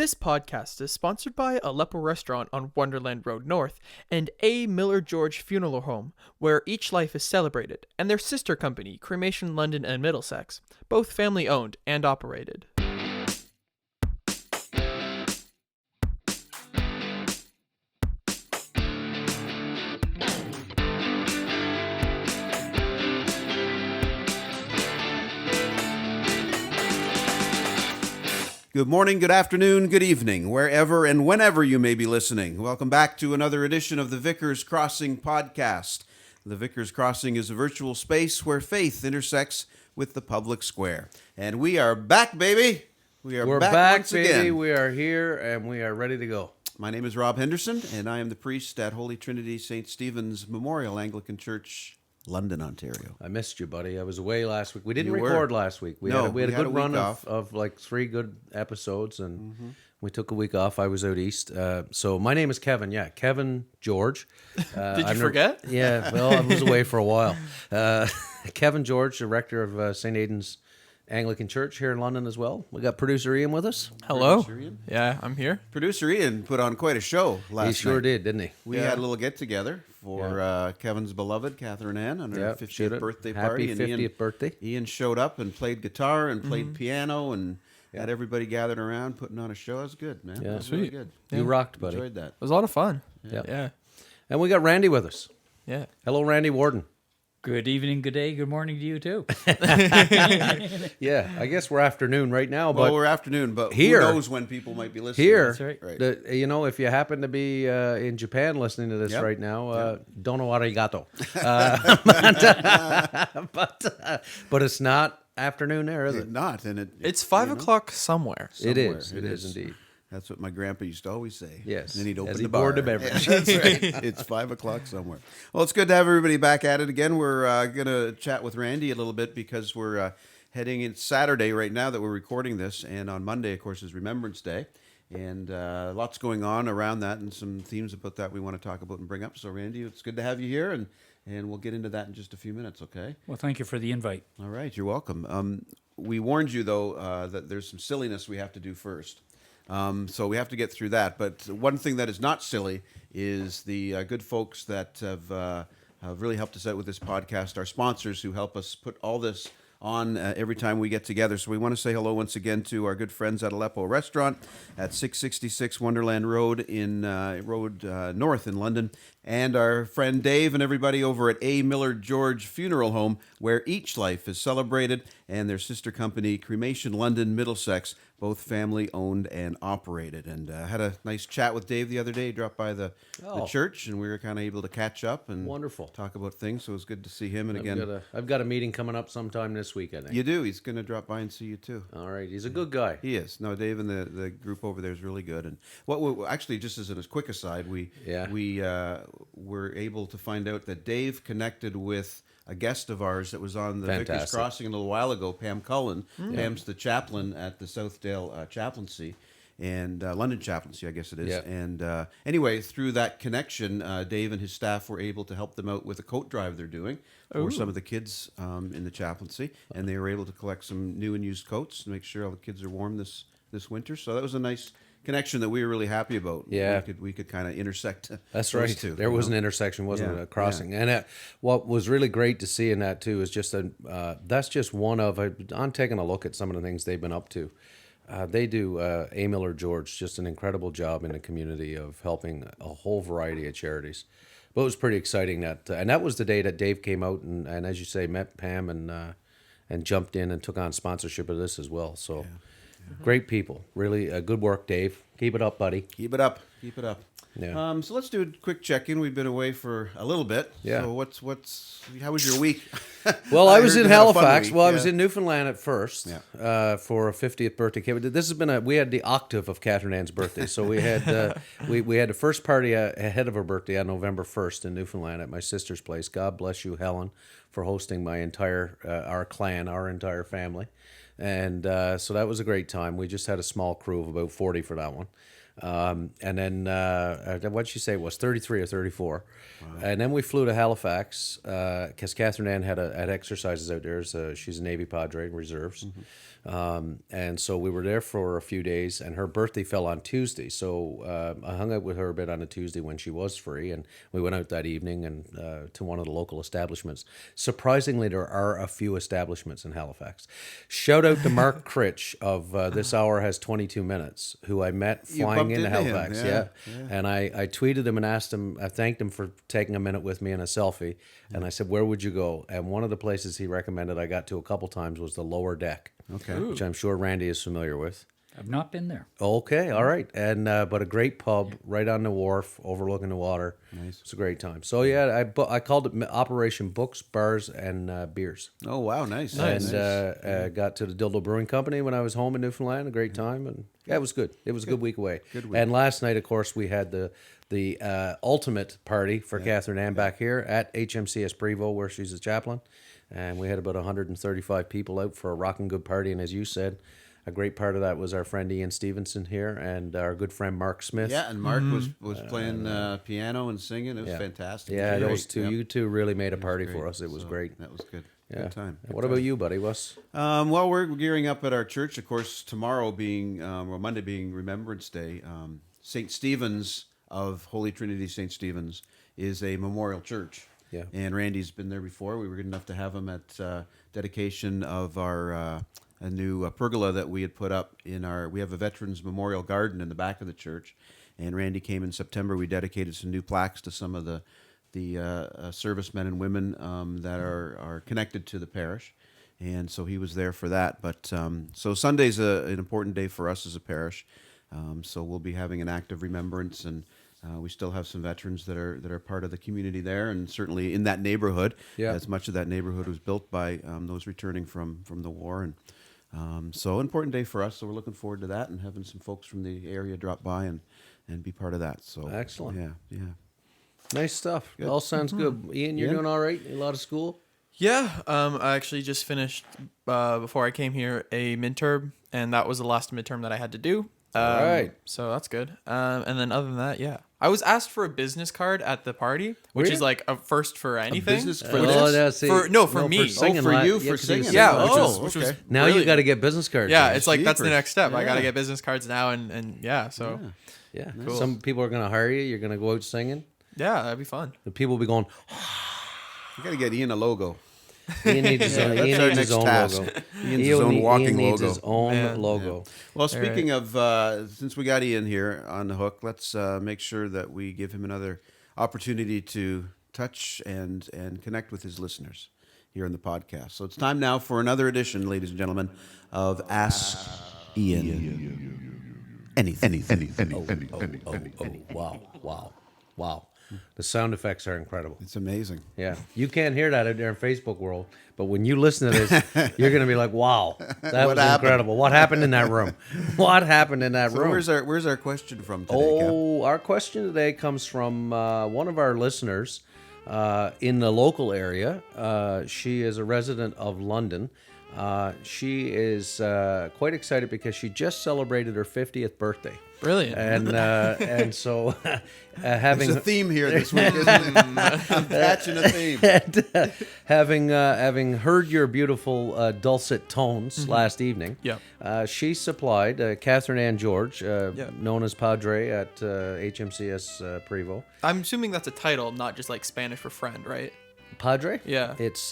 This podcast is sponsored by Aleppo Restaurant on Wonderland Road North and A. Miller George Funeral Home, where each life is celebrated, and their sister company, Cremation London and Middlesex, both family-owned and operated. Good morning, good afternoon, good evening, wherever and whenever you may be listening. Welcome back to another edition of the Vickers Crossing podcast. The Vickers Crossing is a virtual space where faith intersects with the public square. And we are back, baby. We're back once baby. Again. We are here and we are ready to go. My name is Rob Henderson, and I am the priest at Holy Trinity St. Stephen's Memorial Anglican Church, London, Ontario. I missed you, buddy. I was away last week. We didn't You record were. last week. We No, had a we had good a run week off. of like 3 good episodes, and we took a week off. I was out east. So my name is Kevin. Yeah, Kevin George. Did you forget? Yeah, well, I was away for a while. Kevin George, the rector of St. Aidan's Anglican Church here in London as well. We got producer Ian with us. Hello. Producer Ian. Yeah, I'm here. Producer Ian put on quite a show last night. He sure did, didn't he? We had a little get-together for Kevin's beloved, Catherine Ann, on her Yeah, 50th birthday Happy party. 50th birthday. Ian showed up and played guitar and played piano and had everybody gathered around putting on a show. It was good, man. Yeah. It was really Sweet. good. You rocked, buddy. Enjoyed that. It was a lot of fun. Yeah. Yeah. And we got Randy with us. Yeah. Hello, Randy Warden. Good evening, good day, good morning to you too. Yeah, I guess we're afternoon right now, but Well, we're afternoon, but here- who knows when people might be listening. here, That's right. Right. if you happen to be in Japan listening to this Yep. right now, dono arigato. But it's not afternoon there, is it? Not, and It's 5 o'clock somewhere. It is. somewhere. It is indeed. That's what my grandpa used to always say. Yes. And then he'd As open he the bar. poured the beverage. That's right. It's 5 o'clock somewhere. Well, it's good to have everybody back at it again. We're going to chat with Randy a little bit because we're heading in Saturday right now that we're recording this. And on Monday, of course, is Remembrance Day. And lots going on around that and some themes about that we want to talk about and bring up. So, Randy, it's good to have you here. And we'll get into that in just a few minutes, okay? Well, thank you for the invite. All right, you're welcome. We warned you, though, that there's some silliness we have to do first. So we have to get through that. But one thing that is not silly is the good folks that have really helped us out with this podcast, our sponsors who help us put all this on every time we get together. So we want to say hello once again to our good friends at Aleppo Restaurant at 666 Wonderland Road in North in London, and our friend Dave and everybody over at A. Miller George Funeral Home, where each life is celebrated, and their sister company, Cremation London Middlesex, both family-owned and operated. And had a nice chat with Dave the other day. He dropped by the church, and we were kind of able to catch up and Wonderful. talk about things. So it was good to see him. And again, I've got a meeting coming up sometime this week, I think. you do. He's going to drop by and see you too. All right. He's a good guy. He is. No, Dave and the group over there is really good. And actually, just as a quick aside, we were able to find out that Dave connected with a guest of ours that was on the Vickers Fantastic. Crossing a little while ago, Pam Cullen. Pam's the chaplain at the Southdale Chaplaincy. And London Chaplaincy, I guess it is. Yeah. And anyway, through that connection, Dave and his staff were able to help them out with a coat drive they're doing for some of the kids in the chaplaincy. And they were able to collect some new and used coats to make sure all the kids are warm this winter. So that was a nice connection that we were really happy about. Yeah. We could kind of intersect. That's those right. two, There was an intersection, wasn't Yeah, it? A crossing. And what was really great to see in that, too, is just that's just one of, I'm taking a look at some of the things they've been up to. They do, A. Miller George, just an incredible job in the community of helping a whole variety of charities. But it was pretty exciting and that was the day that Dave came out and as you say, met Pam and jumped in and took on sponsorship of this as well. So great people, really good work, Dave. Keep it up, buddy. Keep it up. Keep it up. Yeah. So let's do a quick check-in. We've been away for a little bit. Yeah. So how was your week? Well, I was heard in you had a fun Halifax. week, Well, I yeah. was in Newfoundland at first for a 50th birthday. This has been we had the octave of Catherine Ann's birthday. So we had we had the first party ahead of her birthday on November 1st in Newfoundland at my sister's place. God bless you, Helen, for hosting my entire our clan, our entire family. And so that was a great time. We just had a small crew of about 40 for that one. And then what'd she say it was 33 or 34, and then we flew to Halifax because Catherine Ann had exercises out there. So she's a Navy Padre in reserves, and so we were there for a few days. And her birthday fell on Tuesday, so I hung out with her a bit on a Tuesday when she was free, and we went out that evening and to one of the local establishments. Surprisingly, there are a few establishments in Halifax. Shout out to Mark Critch of This Hour Has 22 Minutes, who I met flying into Halifax. Yeah. And I tweeted him and asked him, I thanked him for taking a minute with me in a selfie. And I said, where would you go? And one of the places he recommended I got to a couple times was the Lower Deck. Okay. Which I'm sure Randy is familiar with. I've not been there. Okay, all right. And but a great pub right on the wharf overlooking the water. Nice. It's a great time. So yeah, I called it Operation Books, Bars, and Beers. Oh wow, nice. And got to the Dildo Brewing Company when I was home in Newfoundland. A great time, and yeah, it was good. It was a good week away. Good week. And last night, of course, we had the ultimate party for Catherine Ann back here at HMCS Prevost, where she's a chaplain, and we had about 135 people out for a rocking good party. And as you said, a great part of that was our friend Ian Stevenson here and our good friend Mark Smith. Yeah, and Mark was playing piano and singing. It was fantastic. Yeah, It was those great. two, Yep. you two really made a party Great. for us. It was So, great. That was good. Yeah. Good time. What about you, buddy? What's Well, we're gearing up at our church. Of course, tomorrow being, or Monday being Remembrance Day, St. Stephen's of Holy Trinity St. Stephen's is a memorial church. Yeah. And Randy's been there before. We were good enough to have him at dedication of our a new pergola that we had put up in our. We have a Veterans Memorial Garden in the back of the church, and Randy came in September. We dedicated some new plaques to some of the servicemen and women that are connected to the parish, and so he was there for that. But so Sunday's an important day for us as a parish, so we'll be having an act of remembrance, and we still have some veterans that are part of the community there, and certainly in that neighborhood. Yeah. As much of that neighborhood was built by those returning from the war, and so important day for us. So we're looking forward to that and having some folks from the area drop by and be part of that. So Excellent. Yeah. nice stuff? All sounds good. Ian, you're Yeah. doing all right? A lot of school? Yeah, I actually just finished before I came here a midterm, and that was the last midterm that I had to do. All right. So that's good. And then other than that, yeah, I was asked for a business card at the party, which Were is you? like a first for anything. business for Oh, this? yeah, see, For me. singing for lot. you, Yeah, for 'cause he was singing. Yeah, Oh, which was okay. Now really- you got to get business cards. Yeah, man. it's like that's the Jeepers. next step. I got to Yeah. get business cards now, and yeah, so yeah. Cool. Some people are going to hire you. You're going to go out singing. yeah, that'd be fun. The people will be going, You got to get Ian a logo. Ian needs his own, that's Ian our needs his next own task. logo. Ian's his own walking Ian needs logo. his own Man. logo. Well, speaking of, since we got Ian here on the hook, let's make sure that we give him another opportunity to touch and connect with his listeners here on the podcast. So it's time now for another edition, ladies and gentlemen, of Ask Ian Anything. Wow. The sound effects are incredible. It's amazing. Yeah. You can't hear that out there in Facebook world, but when you listen to this, you're going to be like, wow, that was happened? incredible. What happened in that room? What happened in that So room? where's our question from today, Cap? Oh, our question today comes from one of our listeners in the local area. She is a resident of London. She is quite excited because she just celebrated her 50th birthday. Brilliant. And so having There's a theme here this week, isn't it? I'm catching a theme. having heard your beautiful dulcet tones last evening, Yep. she supplied Catherine Ann George, known as Padre at HMCS Prevost. I'm assuming that's a title, not just like Spanish for friend, right? Padre? Yeah. It's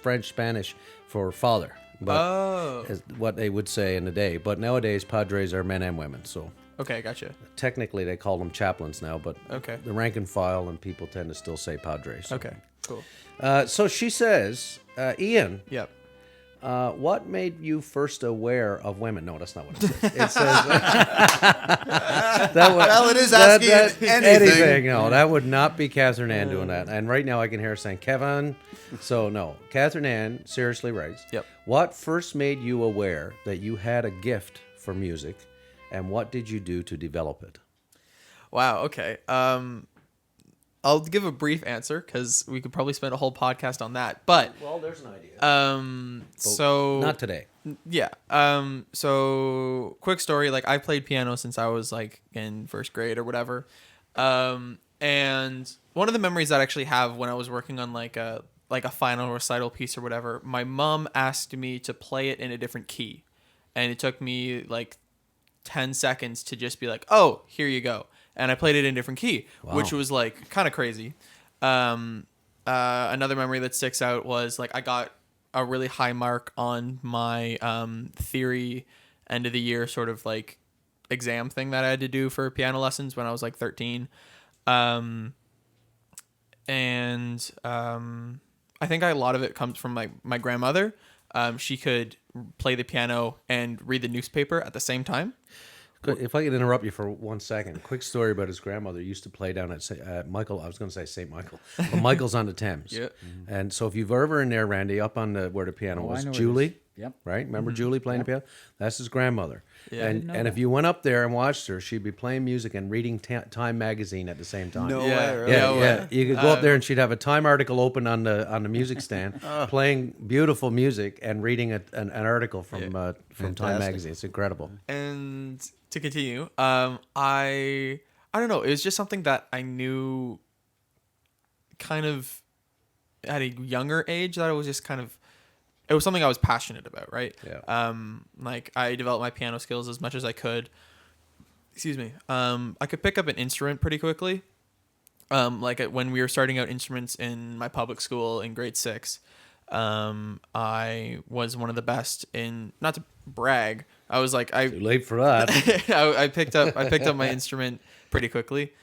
French Spanish for father, but Oh. is what they would say in the day. But nowadays, padres are men and women, so Okay, gotcha. technically they call them chaplains now. But Okay. the rank and file and people tend to still say padres. So. Okay, cool. So she says, Ian, Yep. what made you first aware of women? No, that's not what it says. It says Well, it is asking anything. No, that would not be Catherine Ann doing that. And right now I can hear her saying, Kevin. So no, Catherine Ann seriously writes, Yep. what first made you aware that you had a gift for music, and what did you do to develop it? Wow. Okay. I'll give a brief answer because we could probably spend a whole podcast on that. But Well, there's an idea. so Not today. yeah. So quick story. Like I played piano since I was like in first grade or whatever. And one of the memories that I actually have when I was working on like a final recital piece or whatever, my mom asked me to play it in a different key, and it took me like 10 seconds to just be like, oh, here you go. And I played it in a different key, which was like kind of crazy. Another memory that sticks out was like I got a really high mark on my theory end of the year sort of like exam thing that I had to do for piano lessons when I was like 13. I think a lot of it comes from my grandmother. She could play the piano and read the newspaper at the same time. If I could interrupt you for 1 second, quick story about his grandmother. Used to play down at Michael. I was going to say St. Michael, but Michael's on the Thames. Yeah. And so if you've ever in there, Randy, up on where the piano was, I know where it Julie. is. Yep. Right? Remember Julie playing the piano? That's his grandmother. Yeah, I And if you went up there and watched her, she'd be playing music and reading Time magazine at the same time. No Yeah. way. Really? Yeah, No yeah. way. You could go up there and she'd have a Time article open on the music stand, playing beautiful music and reading an article from Time Fantastic. magazine. It's incredible. And to continue, I don't know. It was just something that I knew kind of at a younger age that it was just kind of, it was something I was passionate about, right? Yeah. Like I developed my piano skills as much as I could. Excuse me. I could pick up an instrument pretty quickly. When we were starting out instruments in my public school in grade 6, I was one of the best in, not to brag, I was like, Too late for that. I picked up my instrument pretty quickly.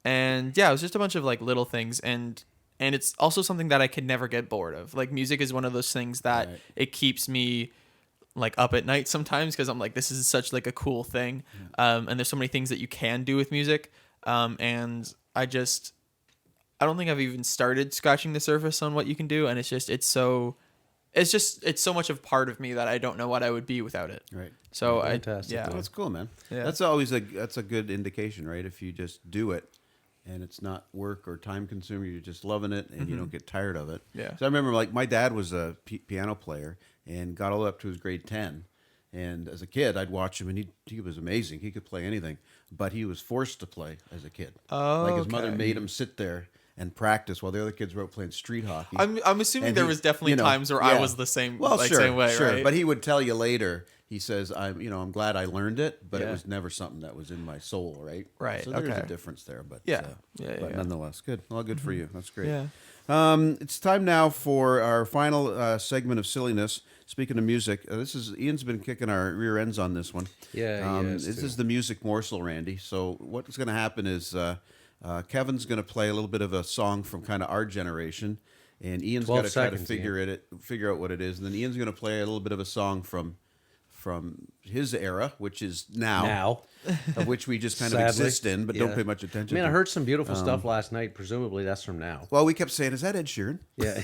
And yeah, it was just a bunch of like little things, and it's also something that I could never get bored of. Like music is one of those things that it keeps me like up at night sometimes because I'm like, this is such like a cool thing. And there's so many things that you can do with music. And I don't think I've even started scratching the surface on what you can do. And it's so much of part of me that I don't know what I would be without it. Right. So Fantastic. yeah. Well, that's cool, man. Yeah. That's always that's a good indication, right? If you just do it and it's not work or time consuming, you're just loving it and you don't get tired of it. Yeah. So I remember like my dad was a piano player and got all the way up to his grade 10. And as a kid, I'd watch him and he was amazing. He could play anything, but he was forced to play as a kid. Oh, like his mother okay. made him sit there and practice while the other kids were out playing street hockey. I'm assuming And there he- was definitely you know, times where I yeah. was the same, Well, like, sure, same way, sure. right? But he would tell you later. He says, I'm glad I learned it, but it Yeah. was never something that was in my soul, right? Right, So there's a okay. difference there, but Yeah, yeah, but yeah. nonetheless, good. Well, good for you. That's great. Yeah. It's time now for our final segment of silliness. Speaking of music, Ian's been kicking our rear ends on this one. Yeah, he has This too. is the music morsel, Randy. So what's going to happen is Kevin's going to play a little bit of a song from kind of our generation, and Ian's got 12 to try to seconds, figure out what it is, and then Ian's going to play a little bit of a song from his era, which is now, of which we just kind of Sadly. exist in, but don't pay much attention. I mean, I to. heard some beautiful stuff last night. Presumably, that's from now. Well, we kept saying, "Is that Ed Sheeran?" Yeah.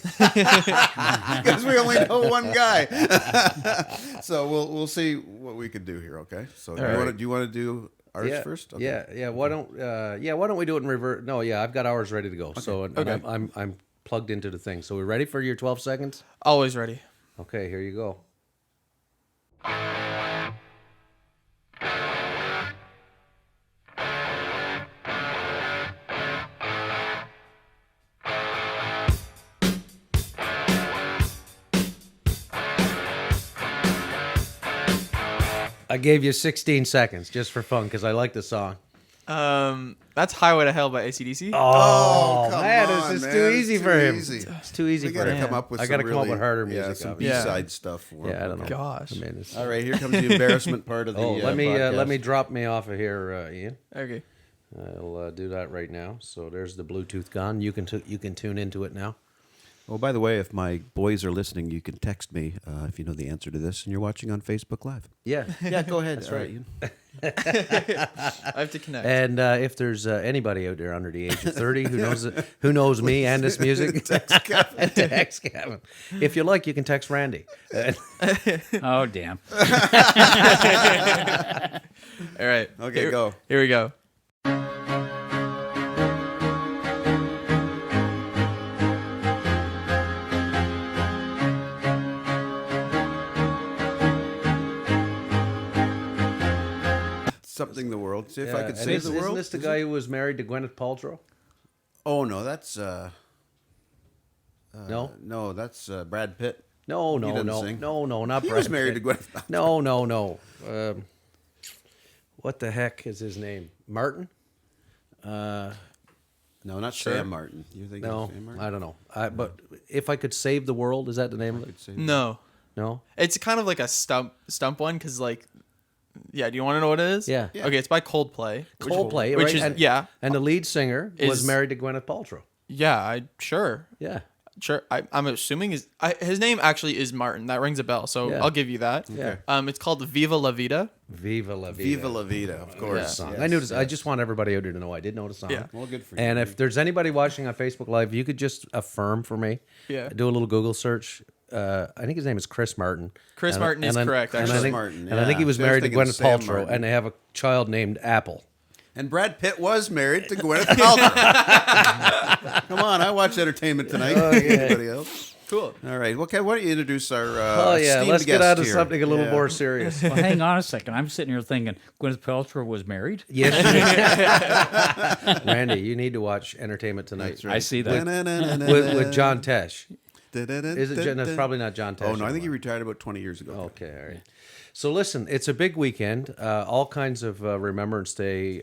Because we only know one guy. So we'll see what we can do here. Okay. So do you want to do ours yeah, first? Okay. yeah. Why don't we do it in reverse? No, yeah, I've got ours ready to go. So and Okay. I'm plugged into the thing. So we ready for your 12 seconds? Always ready. Okay, here you go. I gave you 16 seconds just for fun because I like the song. That's Highway to Hell by AC/DC. Oh, come man, on, it's man. too It's easy too for him. easy. It's too easy We for got to him. come up with I some got to come up with harder music. Yeah, some obviously. B-side stuff for Yeah, I him. don't know. Gosh. I mean, it's- All right, here comes the embarrassment part of the let me podcast. drop me off of here, Ian. Okay. I'll do that right now. So there's the Bluetooth gone. You can tune into it now. Oh, by the way, if my boys are listening, you can text me if you know the answer to this and you're watching on Facebook Live. Yeah. Yeah, go ahead. That's right. Ian. I have to connect. And if there's anybody out there under the age of 30 who knows me and this music, text Kevin. If you like, you can text Randy. Oh, damn. All right. Okay, go. Here we go. something the world. See if I could And save the isn't world. this the guy who was married to Gwyneth Paltrow? Oh no, that's No, that's Brad Pitt. no, He no, doesn't no, sing. no, not He Brad was married Pitt. to Gwyneth Paltrow. No. What the heck is his name? Martin? No, not Sam Martin. You think No, of Sam Martin? I don't know. But if I could save the world, is that the name of it? Could say- No, No. it's kind of like a stump one because like, yeah. Do you want to know what it is? Yeah. Yeah. Okay, it's by Coldplay. Coldplay, which right? is and, yeah, And the lead singer was Is- married to Gwyneth Paltrow. yeah. I sure. Yeah. Sure, I'm assuming his name actually is Martin. That rings a bell, so Yeah. I'll give you that. Yeah. It's called Viva La Vida. Viva la vida. Viva la Vida, of course. Yeah. Song. Yes, I knew this. I yes. just want everybody out there to know I did know the song. Yeah. Well, good for you. And if there's anybody watching on Facebook Live, you could just affirm for me. Yeah. Do a little Google search. I think his name is Chris Martin. Chris Martin is correct, And I actually. think, Martin, and I think he yeah. was So I was married to thinking Gwyneth Sam Paltrow, Martin. and they have a child named Apple. And Brad Pitt was married to Gwyneth Paltrow. Come on, I watch Entertainment Tonight. Anybody else? Cool. All right. Okay. Why don't you introduce our Oh yeah, esteemed let's get guest out of here. something a little Yeah. more serious. Well, hang on a second. I'm sitting here thinking Gwyneth Paltrow was married. Yes, Randy, you need to watch Entertainment Tonight. That's right. I see that. with John Tesh. Is it? That's probably not John Tesh. Oh no, I think he anymore. retired about 20 years ago. Okay, all right. So listen, it's a big weekend. All kinds of Remembrance Day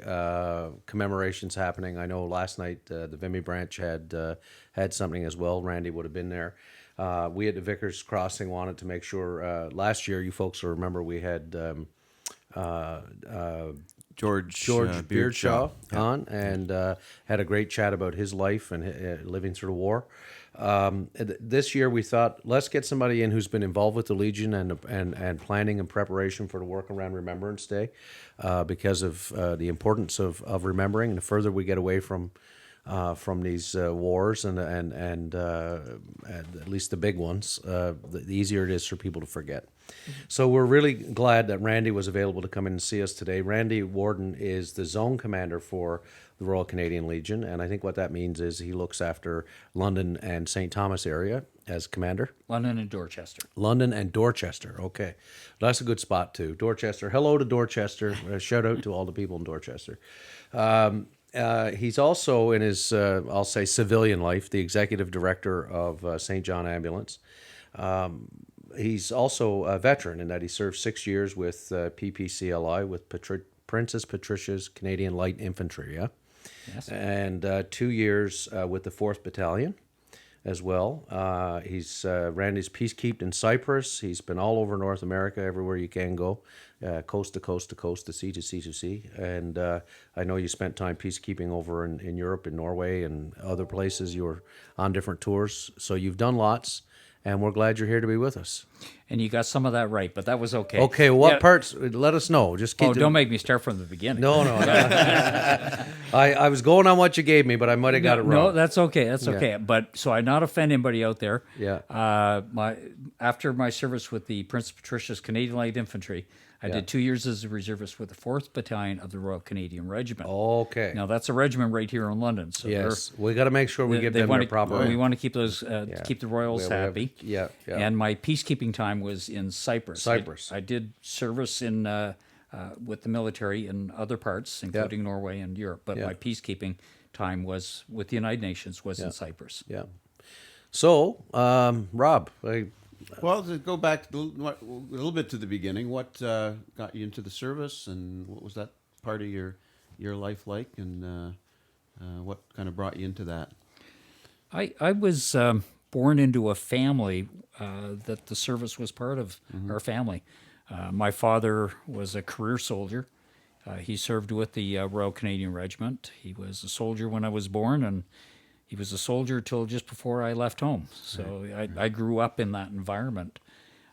commemorations happening. I know last night the Vimy branch had something as well. Randy would have been there. We at the Vickers Crossing wanted to make sure. Last year, you folks will remember we had George Beardshaw on and had a great chat about his life and living through the war. This year we thought, let's get somebody in who's been involved with the Legion and planning and preparation for the work around Remembrance Day because of the importance of remembering. And the further we get away from these wars and at least the big ones, the easier it is for people to forget. So we're really glad that Randy was available to come in and see us today. Randy Warden is the zone commander for the Royal Canadian Legion, and I think what that means is he looks after London and St. Thomas area as commander. London and Dorchester. London and Dorchester. Okay. That's a good spot, too. Dorchester. Hello to Dorchester. Shout out to all the people in Dorchester. He's also, in his, I'll say, civilian life, the executive director of St. John Ambulance. He's also a veteran in that he served 6 years with PPCLI, with Princess Patricia's Canadian Light Infantry, yeah? Yes. And 2 years with the 4th Battalion as well. He's Randy's peacekeeped in Cyprus. He's been all over North America, everywhere you can go, coast to coast to coast, to sea to sea to sea. And I know you spent time peacekeeping over in Europe, in Norway, and other places. You were on different tours. So you've done lots, and we're glad you're here to be with us. And you got some of that right, but that was okay. Okay, what Yeah. parts? Let us know. Just keep. Oh, don't make me start from the beginning. No. I was going on what you gave me, but I might have got it wrong. No, that's okay. That's okay. But so I not offend anybody out there. Yeah. After my service with the Princess Patricia's Canadian Light Infantry, I did 2 years as a reservist with the 4th Battalion of the Royal Canadian Regiment. Okay. Now that's a regiment right here in London. So Yes, we got to make sure we give them their proper. We want to keep those, keep the Royals We have- happy. yeah. And my peacekeeping time was in Cyprus. Cyprus. I did service in with the military in other parts, including Norway and Europe. But Yeah. my peacekeeping time was with the United Nations was in Cyprus. Yeah. So, Rob, Well, to go back a little bit to the beginning, what got you into the service, and what was that part of your life like, and what kind of brought you into that? I was born into a family that the service was part of our family. My father was a career soldier. He served with the Royal Canadian Regiment. He was a soldier when I was born, and he was a soldier till just before I left home. So I grew up in that environment.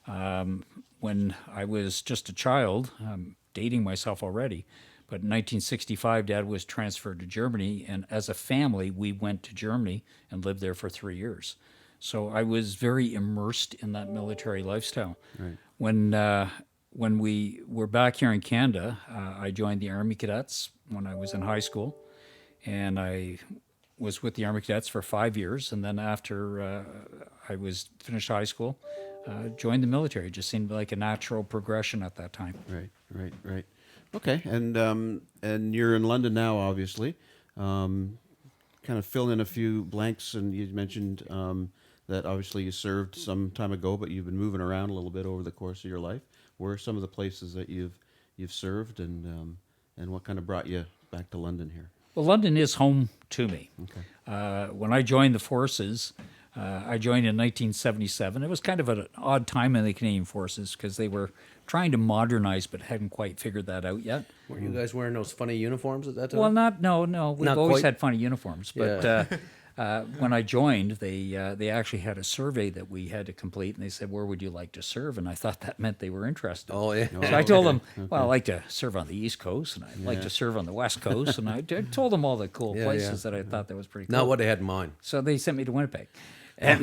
When I was just a child, I'm dating myself already, but in 1965, Dad was transferred to Germany, and as a family, we went to Germany and lived there for 3 years. So I was very immersed in that military lifestyle. Right. When we were back here in Canada, I joined the Army Cadets when I was in high school, and I was with the Army Cadets for 5 years. And then after I was finished high school, joined the military. It just seemed like a natural progression at that time. Right. Okay, and you're in London now, obviously. Kind of fill in a few blanks, and you mentioned that obviously you served some time ago, but you've been moving around a little bit over the course of your life. Where are some of the places that you've served, and what kind of brought you back to London here? Well, London is home to me. Okay. When I joined the forces, I joined in 1977. It was kind of an odd time in the Canadian Forces because they were trying to modernize but hadn't quite figured that out yet. Were you guys wearing those funny uniforms at that time? Well, no. We've Not always quite. had funny uniforms, but when I joined, they actually had a survey that we had to complete, and they said, "Where would you like to serve?" And I thought that meant they were interested. Oh, yeah. So I told them, "Well, I like to serve on the East Coast, and I'd like to serve on the West Coast," and I told them all the cool places that I thought that was pretty cool. Not what they had in mind. So they sent me to Winnipeg. And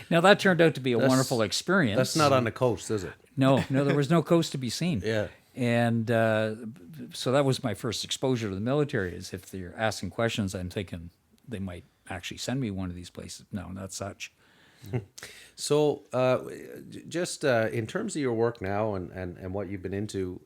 now that turned out to be a wonderful experience. That's not on the coast, is it? No, there was no coast to be seen. Yeah. And so that was my first exposure to the military. Is if they're asking questions, I'm thinking they might actually send me one of these places. No, not such. So, just in terms of your work now and what you've been into,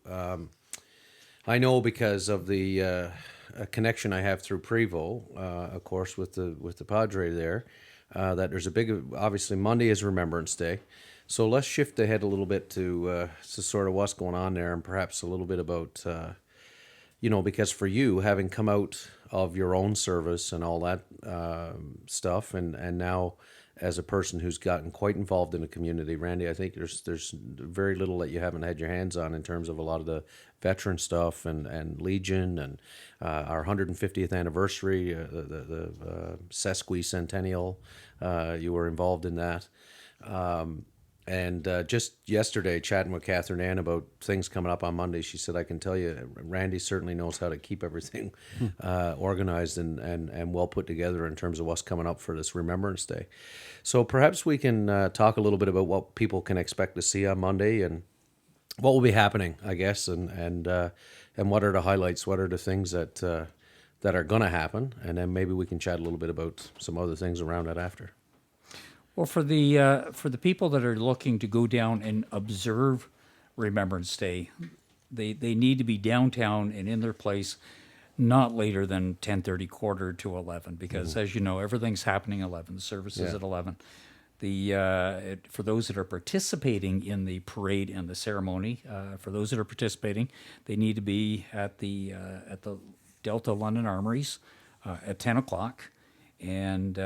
I know because of the a connection I have through Prevo, of course, with the Padre there, that there's a big, obviously Monday is Remembrance Day. So let's shift ahead a little bit to sort of what's going on there, and perhaps a little bit about, because for you, having come out of your own service and all that stuff, and now as a person who's gotten quite involved in the community, Randy, I think there's very little that you haven't had your hands on in terms of a lot of the veteran stuff and Legion and our 150th anniversary, the sesquicentennial. You were involved in that. And just yesterday, chatting with Catherine Ann about things coming up on Monday, she said, I can tell you, Randy certainly knows how to keep everything organized and well put together in terms of what's coming up for this Remembrance Day. So perhaps we can talk a little bit about what people can expect to see on Monday and what will be happening, I guess, and what are the highlights, what are the things that are going to happen, and then maybe we can chat a little bit about some other things around that after. Well, for the people that are looking to go down and observe Remembrance Day, they need to be downtown and in their place not later than 10:30, quarter to 11, because as you know, everything's happening 11. The service is at 11. For those that are participating in the parade and the ceremony, they need to be at the Delta London Armories at 10 o'clock, and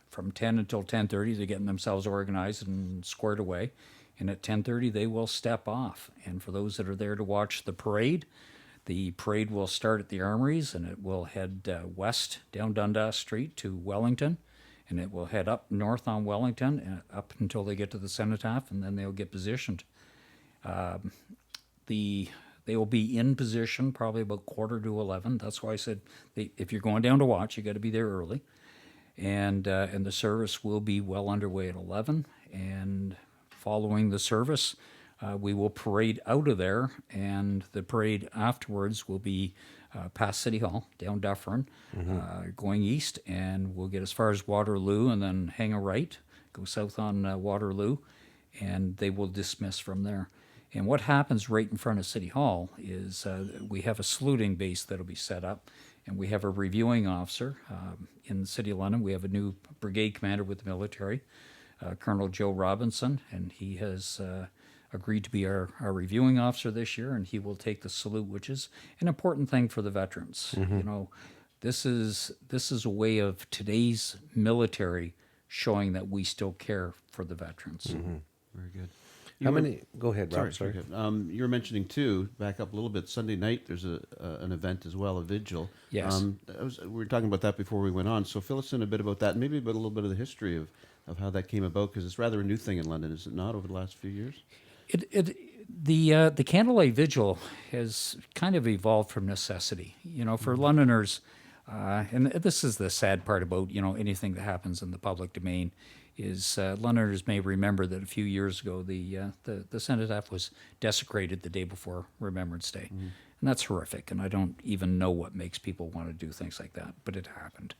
from 10 until 10:30, they're getting themselves organized and squared away. And at 10:30, they will step off. And for those that are there to watch the parade will start at the Armories, and it will head west down Dundas Street to Wellington. And it will head up north on Wellington and up until they get to the Cenotaph, and then they'll get positioned. They will be in position probably about quarter to 11. That's why I said if you're going down to watch, you got to be there early. And the service will be well underway at 11. And following the service, we will parade out of there, and the parade afterwards will be past City Hall, down Dufferin, going east, and we'll get as far as Waterloo and then hang a right, go south on Waterloo, and they will dismiss from there. And what happens right in front of City Hall is we have a saluting base that'll be set up, and we have a reviewing officer in the City of London. We have a new brigade commander with the military, Colonel Joe Robinson, and he has agreed to be our reviewing officer this year, and he will take the salute, which is an important thing for the veterans. You know, this is a way of today's military showing that we still care for the veterans. Very good. How many? Go ahead, Rob. Sorry. You were mentioning too. Back up a little bit. Sunday night, there's an event as well, a vigil. Yes. We were talking about that before we went on. So fill us in a bit about that, and maybe about a little bit of the history of how that came about, because it's rather a new thing in London, is it not? Over the last few years. The candlelight vigil has kind of evolved from necessity. You know, for Londoners, and this is the sad part about anything that happens in the public domain. Is Londoners may remember that a few years ago the Cenotaph was desecrated the day before Remembrance Day, and that's horrific. And I don't even know what makes people want to do things like that, but it happened.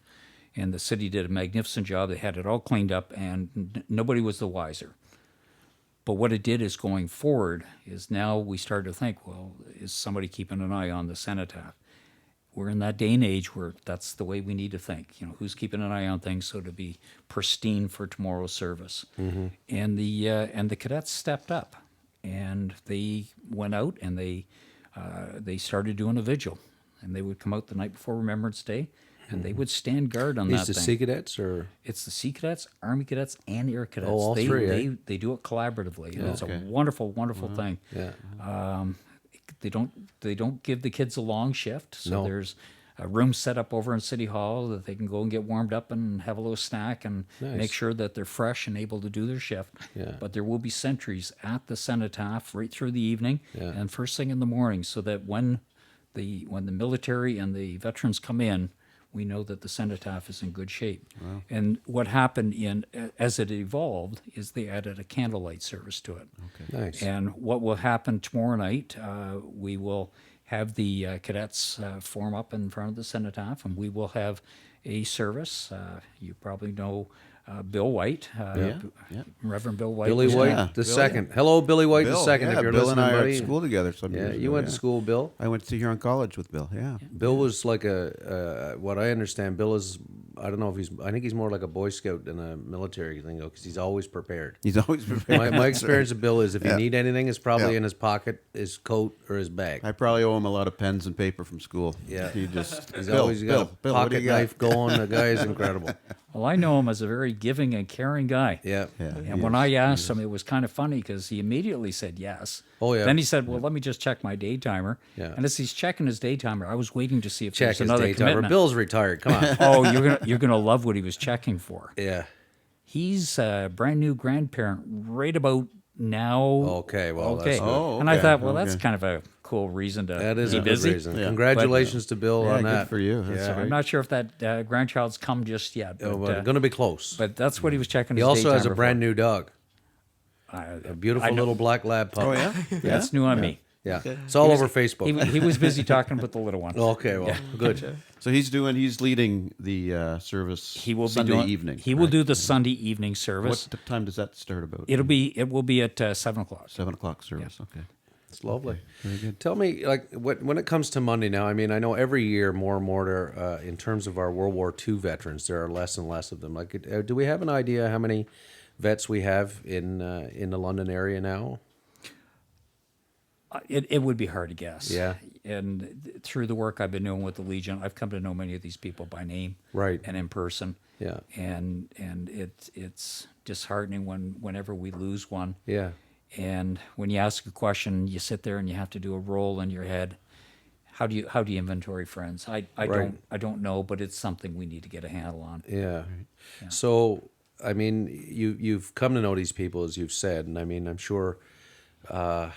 and the city did a magnificent job. They had it all cleaned up, and nobody was the wiser. But what it did is going forward is now we start to think, well, is somebody keeping an eye on the cenotaph? We're in that day and age where that's the way we need to think. Who's keeping an eye on things so to be pristine for tomorrow's service? And the cadets stepped up, and they went out and they started doing a vigil, and they would come out the night before Remembrance Day, and they would stand guard on These that the thing. Sea Cadets or It's the Sea Cadets, Army Cadets, and Air Cadets. all they, three, they, eh? they do it collaboratively, and it's Okay. a wonderful, wonderful thing. yeah. They don't give the kids a long shift, so No. there's a room set up over in City Hall that they can go and get warmed up and have a little snack and Nice. make sure that they're fresh and able to do their shift. Yeah. But there will be sentries at the cenotaph right through the evening Yeah. and first thing in the morning, so that when the military and the veterans come in, we know that the cenotaph is in good shape. And what happened as it evolved is they added a candlelight service to it. Nice. And what will happen tomorrow night, we will have the cadets form up in front of the cenotaph, and we will have a service. You probably know Bill White, Yeah. Reverend Bill White. Billy was- White Yeah, the Bill, second. Hello, Billy White the Bill, second. yeah, If you're Bill listening, and I are buddy. at school together. Some Yeah, years you ago, went to school, Bill. I went to Huron College with Bill. Yeah. Bill was like what I understand, Bill is, I don't know if I think he's more like a Boy Scout than a military thing, because he's always prepared. He's always prepared. My experience with Bill is if you Yeah. need anything, it's probably Yeah. in his pocket, his coat, or his bag. I probably owe him a lot of pens and paper from school. Yeah. He just He's Bill, always got a Bill, what do pocket you got? knife going. The guy is incredible. Well, I know him as a very giving and caring guy. Yeah. Yeah. And when I asked him, it was kind of funny because he immediately said yes. Oh, yeah. Then he said, "Well, let me just check my day timer." Yeah. And as he's checking his day timer, I was waiting to see if Check there's his another daytimer. commitment. Bill's retired. Come on. Oh, you're gonna love what he was checking for. Yeah. He's a brand new grandparent right about now. Okay, well, that's okay. good. Oh, And I okay, thought, well, that's okay. kind of a cool reason to That is be a good busy. reason. Yeah. Congratulations to Bill Yeah, on good that. for you. That's Yeah. great. I'm not sure if that grandchild's come just yet, but, Oh, but going to be close. but that's what he was checking. He his also day has a timer brand for. new dog, a beautiful I know. little black lab pup. Oh yeah. That's new on me. Yeah. It's all over Facebook. He was busy talking with the little one. Okay, well, good. So he's leading the service. He will Sunday be doing, evening. He will right? do the Sunday evening service. What time does that start? About It will be at 7:00. 7 o'clock service. Okay. It's lovely. Very good. Tell me, like, when it comes to Monday now, I mean, I know every year more and more, in terms of our World War II veterans, there are less and less of them. Like, do we have an idea how many vets we have in the London area now? It would be hard to guess. Yeah. And through the work I've been doing with the Legion, I've come to know many of these people by name, Right. and in person. Yeah. And it's disheartening whenever we lose one. Yeah. And when you ask a question, you sit there and you have to do a roll in your head. How do you inventory friends? I Right. don't know, but it's something we need to get a handle on. Yeah. So, I mean, you've come to know these people, as you've said, and I mean, I'm sure,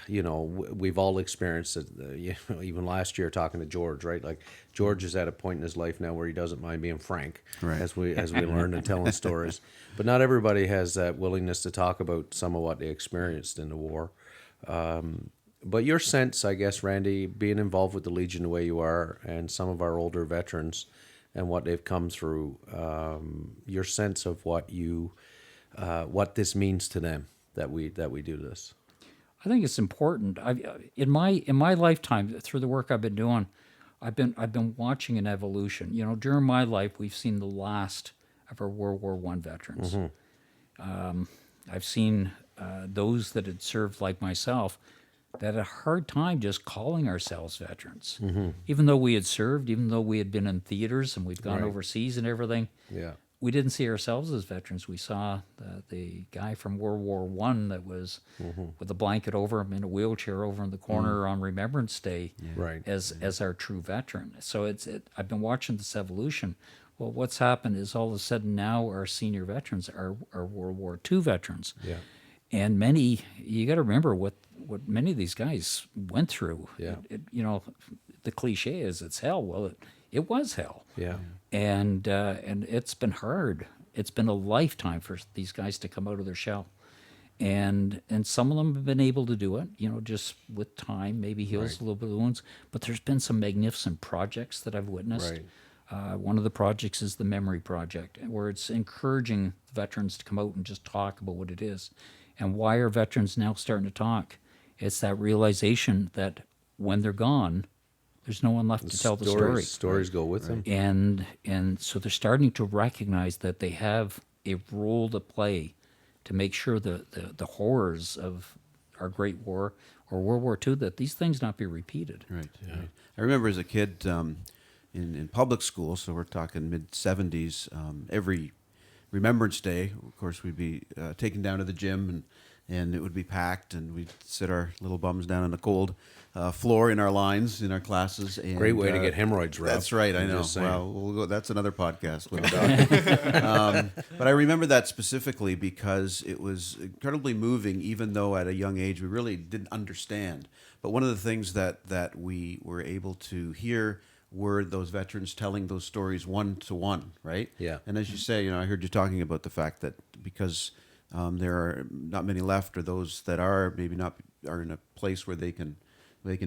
we've all experienced it. Even last year, talking to George, right? Like, George is at a point in his life now where he doesn't mind being frank, Right. as we learned and telling stories. But not everybody has that willingness to talk about some of what they experienced in the war. But your sense, I guess, Randy, being involved with the Legion the way you are, and some of our older veterans and what they've come through, your sense of what this means to them that we do this. I think it's important. In my lifetime, through the work I've been doing, I've been watching an evolution. During my life, we've seen the last of our World War I veterans. I've seen those that had served like myself that had a hard time just calling ourselves veterans. Even though we had served, even though we had been in theaters and we've gone Right. overseas and everything, Yeah. we didn't see ourselves as veterans. We saw the guy from World War I that was with a blanket over him in a wheelchair over in the corner on Remembrance Day Right. as our true veteran. So I've been watching this evolution. Well, what's happened is all of a sudden now our senior veterans are World War II veterans. Yeah. And many, you got to remember what many of these guys went through. Yeah. The cliche is it's hell. Well, it was hell. Yeah. And it's been hard. It's been a lifetime for these guys to come out of their shell, and some of them have been able to do it. Just with time, maybe heals a little bit of the wounds. But there's been some magnificent projects that I've witnessed. Right. One of the projects is the Memory Project, where it's encouraging veterans to come out and just talk about what it is. And why are veterans now starting to talk? It's that realization that when they're gone, there's no one left to tell the story. Stories go with them. And so they're starting to recognize that they have a role to play to make sure the horrors of our Great War or World War II, that these things not be repeated. Right. Right. I remember as a kid in public school, so we're talking mid-'70s, every Remembrance Day, of course, we'd be taken down to the gym, and it would be packed, and we'd sit our little bums down on the cold floor in our lines, in our classes. And, Great way to get hemorrhoids, Rob. That's right, I I'm know. just saying. Well, we'll go, that's another podcast. But I remember that specifically because it was incredibly moving, even though at a young age we really didn't understand. But one of the things that we were able to hear were those veterans telling those stories one-to-one, right? Yeah. And as you say, I heard you talking about the fact that because there are not many left, or those that are maybe not are in a place where they can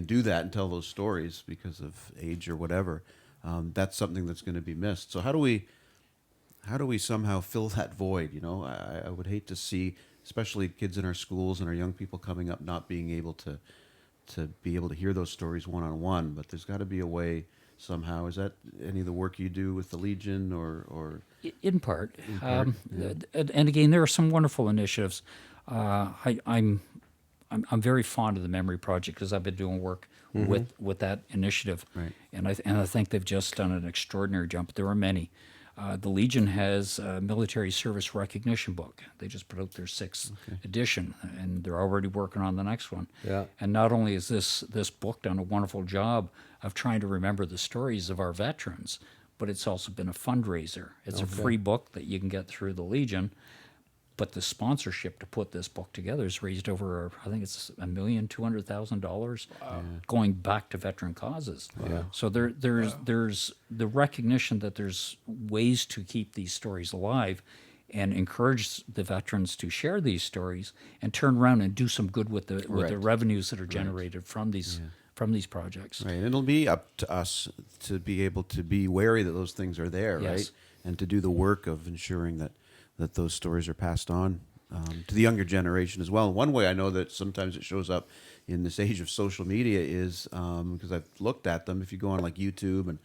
do that and tell those stories because of age or whatever. That's something that's going to be missed. So how do we somehow fill that void? I would hate to see, especially kids in our schools and our young people coming up, not being able to be able to hear those stories one-on-one. But there's got to be a way somehow. Is that any of the work you do with the Legion or? In part. And again, there are some wonderful initiatives. I'm very fond of the Memory Project because I've been doing work with that initiative, Right. and I think they've just done an extraordinary job. There are many. The Legion has a military service recognition book. They just put out their 6th edition, and they're already working on the next one. Yeah. And not only is this book done a wonderful job of trying to remember the stories of our veterans, but it's also been a fundraiser. It's a free book that you can get through the Legion. But the sponsorship to put this book together has raised over, I think it's $1,200,000 going back to veteran causes. Wow. So there's the recognition that there's ways to keep these stories alive and encourage the veterans to share these stories and turn around and do some good with the revenues that are generated from these projects. Right, and it'll be up to us to be able to be wary that those things are there, Yes. right, and to do the work of ensuring that those stories are passed on to the younger generation as well. And one way I know that sometimes it shows up in this age of social media is because I've looked at them. If you go on like YouTube and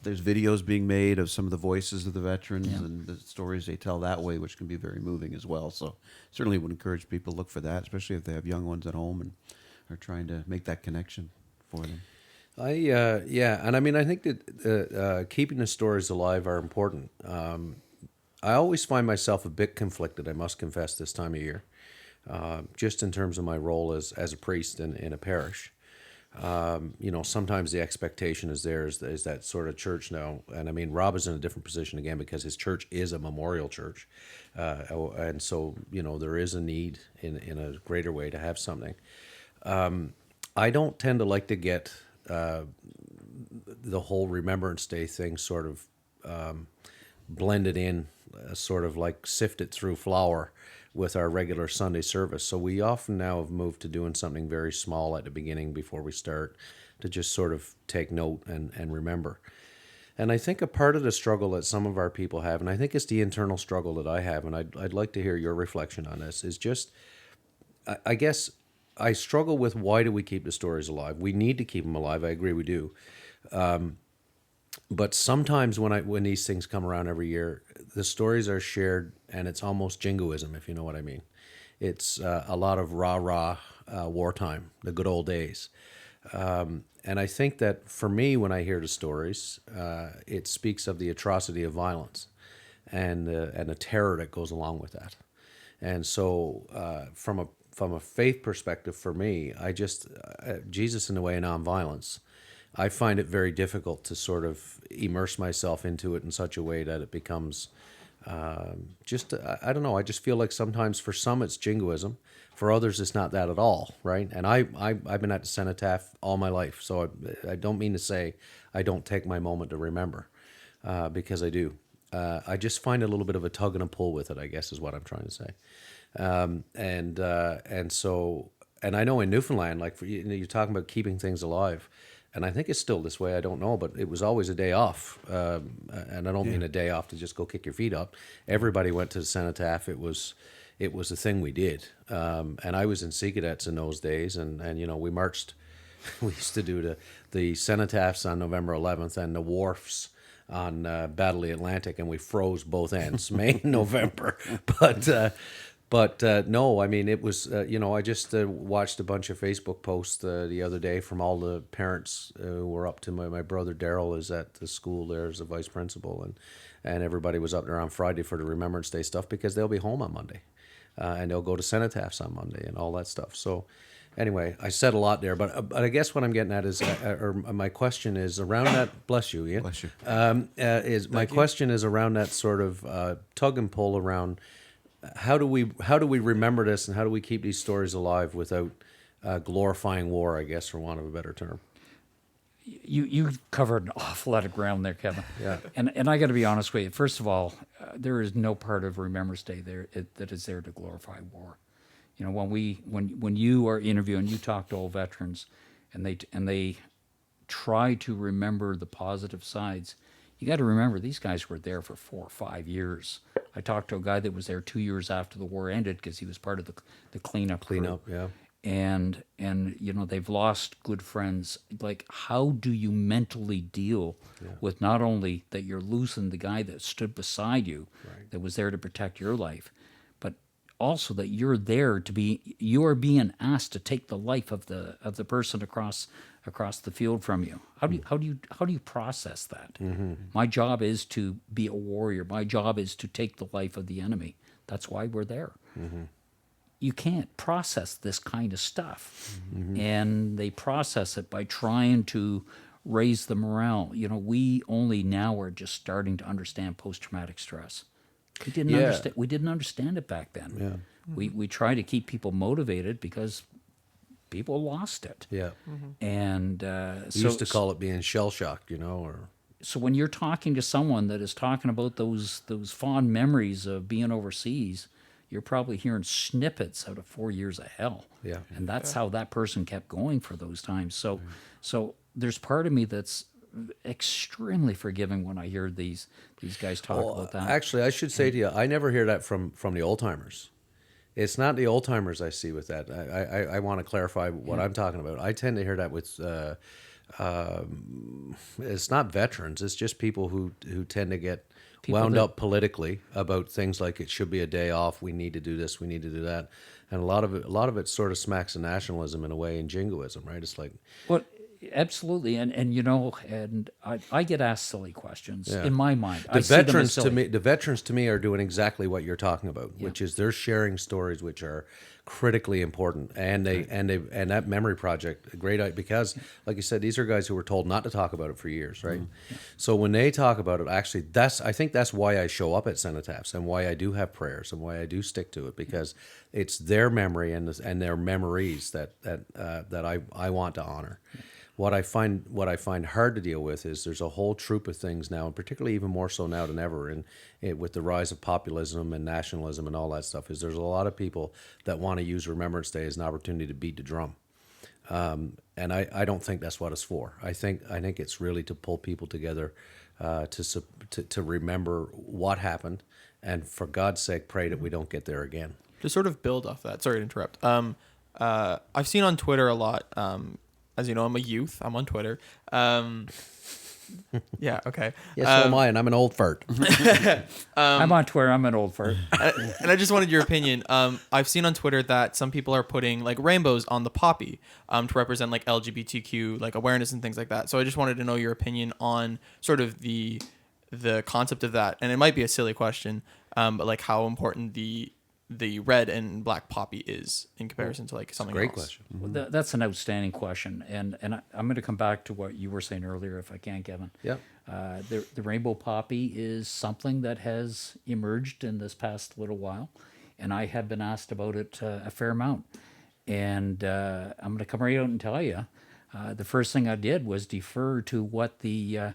there's videos being made of some of the voices of the veterans and the stories they tell that way, which can be very moving as well. So certainly would encourage people to look for that, especially if they have young ones at home and are trying to make that connection for them. And I mean, I think that keeping the stories alive are important. I always find myself a bit conflicted, I must confess, this time of year, just in terms of my role as a priest in a parish. Sometimes the expectation is that sort of church now, and I mean, Rob is in a different position again because his church is a memorial church, and so there is a need in a greater way to have something. I don't tend to like to get the whole Remembrance Day thing sort of blended in, sort of like sifted through flour with our regular Sunday service. So we often now have moved to doing something very small at the beginning before we start to just sort of take note and remember. And I think a part of the struggle that some of our people have, and I think it's the internal struggle that I have, and I'd like to hear your reflection on this, is just, I guess I struggle with why do we keep the stories alive? We need to keep them alive. I agree we do. But sometimes when these things come around every year, the stories are shared, and it's almost jingoism, if you know what I mean. It's a lot of rah-rah wartime, the good old days. And I think that for me, when I hear the stories, it speaks of the atrocity of violence and the terror that goes along with that. And so from a faith perspective, for me, I just, Jesus in the way of nonviolence, I find it very difficult to sort of immerse myself into it in such a way that it becomes I don't know. I just feel like sometimes for some it's jingoism, for others it's not that at all, right? And I've been at the cenotaph all my life, so I don't mean to say I don't take my moment to remember, because I do. I just find a little bit of a tug and a pull with it, I guess is what I'm trying to say. And I know in Newfoundland, like you're talking about keeping things alive. and I think it's still this way, I don't know, but it was always a day off. And I don't mean a day off to just go kick your feet up. Everybody went to the cenotaph. It was a thing we did. And I was in Sea Cadets in those days, and you know, we marched. We used to do the cenotaphs on November 11th and the wharfs on Battle of the Atlantic, and we froze both ends, May and November. But no, I mean, it was, you know, I just watched a bunch of Facebook posts the other day from all the parents who were up to my brother Daryl is at the school there as a vice principal, and everybody was up there on Friday for the Remembrance Day stuff because they'll be home on Monday, and they'll go to cenotaphs on Monday and all that stuff. So anyway, I said a lot there, but I guess what I'm getting at is, or my question is around that. Bless you, Ian. Bless you. My question is around that sort of tug and pull around. How do we remember this, and how do we keep these stories alive without glorifying war? I guess, for want of a better term. You covered an awful lot of ground there, Kevin. Yeah. And I got to be honest with you. First of all, there is no part of Remembrance Day that is there to glorify war. You know, when you are interviewing, you talk to old veterans, and they try to remember the positive sides. You got to remember these guys were there for 4 or 5 years. I talked to a guy that was there 2 years after the war ended because he was part of the cleanup crew. Cleanup, yeah. And you know, they've lost good friends. Like, how do you mentally deal with not only that you're losing the guy that stood beside you, that was there to protect your life, but also that you're there you are being asked to take the life of the person across the field from you. How do you process that? Mm-hmm. My job is to be a warrior. My job is to take the life of the enemy. That's why we're there. Mm-hmm. You can't process this kind of stuff. Mm-hmm. And they process it by trying to raise the morale. You know, we only now are just starting to understand post-traumatic stress. We didn't understand it back then. Yeah. We try to keep people motivated because people lost it. Yeah. Mm-hmm. And we used to call it being shell-shocked, you know, or... So when you're talking to someone that is talking about those fond memories of being overseas, you're probably hearing snippets out of 4 years of hell. Yeah. And that's how that person kept going for those times. So there's part of me that's extremely forgiving when I hear these guys talk about that. Actually, I should say to you, I never hear that from the old timers. It's not the old timers I see with that. I want to clarify what I'm talking about. I tend to hear that with it's not veterans. It's just people who tend to get wound up politically about things like it should be a day off. We need to do this. We need to do that. And a lot of it sort of smacks of nationalism in a way, and jingoism, right? It's like, well, absolutely, and you know, and I get asked silly questions in my mind. The veterans to me are doing exactly what you're talking about, which is they're sharing stories which are critically important, and that memory project, a great idea, because like you said, these are guys who were told not to talk about it for years, right? Mm-hmm. So when they talk about it, actually, I think that's why I show up at cenotaphs and why I do have prayers and why I do stick to it, because it's their memory and their memories that I want to honor. What I find hard to deal with is there's a whole troop of things now, and particularly even more so now than ever, with the rise of populism and nationalism and all that stuff, is there's a lot of people that want to use Remembrance Day as an opportunity to beat the drum. And I don't think that's what it's for. I think it's really to pull people together to remember what happened, and for God's sake, pray that we don't get there again. To sort of build off that, sorry to interrupt. I've seen on Twitter a lot. As you know, I'm a youth. I'm on Twitter. Yeah, okay. Yes, so am I, and I'm an old fart. I'm on Twitter. I'm an old fart. And I just wanted your opinion. I've seen on Twitter that some people are putting like rainbows on the poppy to represent like LGBTQ like awareness and things like that. So I just wanted to know your opinion on sort of the concept of that. And it might be a silly question, but like how important the red and black poppy is in comparison to like something great else. Question. Mm-hmm. Well, that's an outstanding question, and I'm going to come back to what you were saying earlier, if I can, Kevin. Yeah. The rainbow poppy is something that has emerged in this past little while, and I have been asked about it a fair amount. And I'm going to come right out and tell you, the first thing I did was defer to what the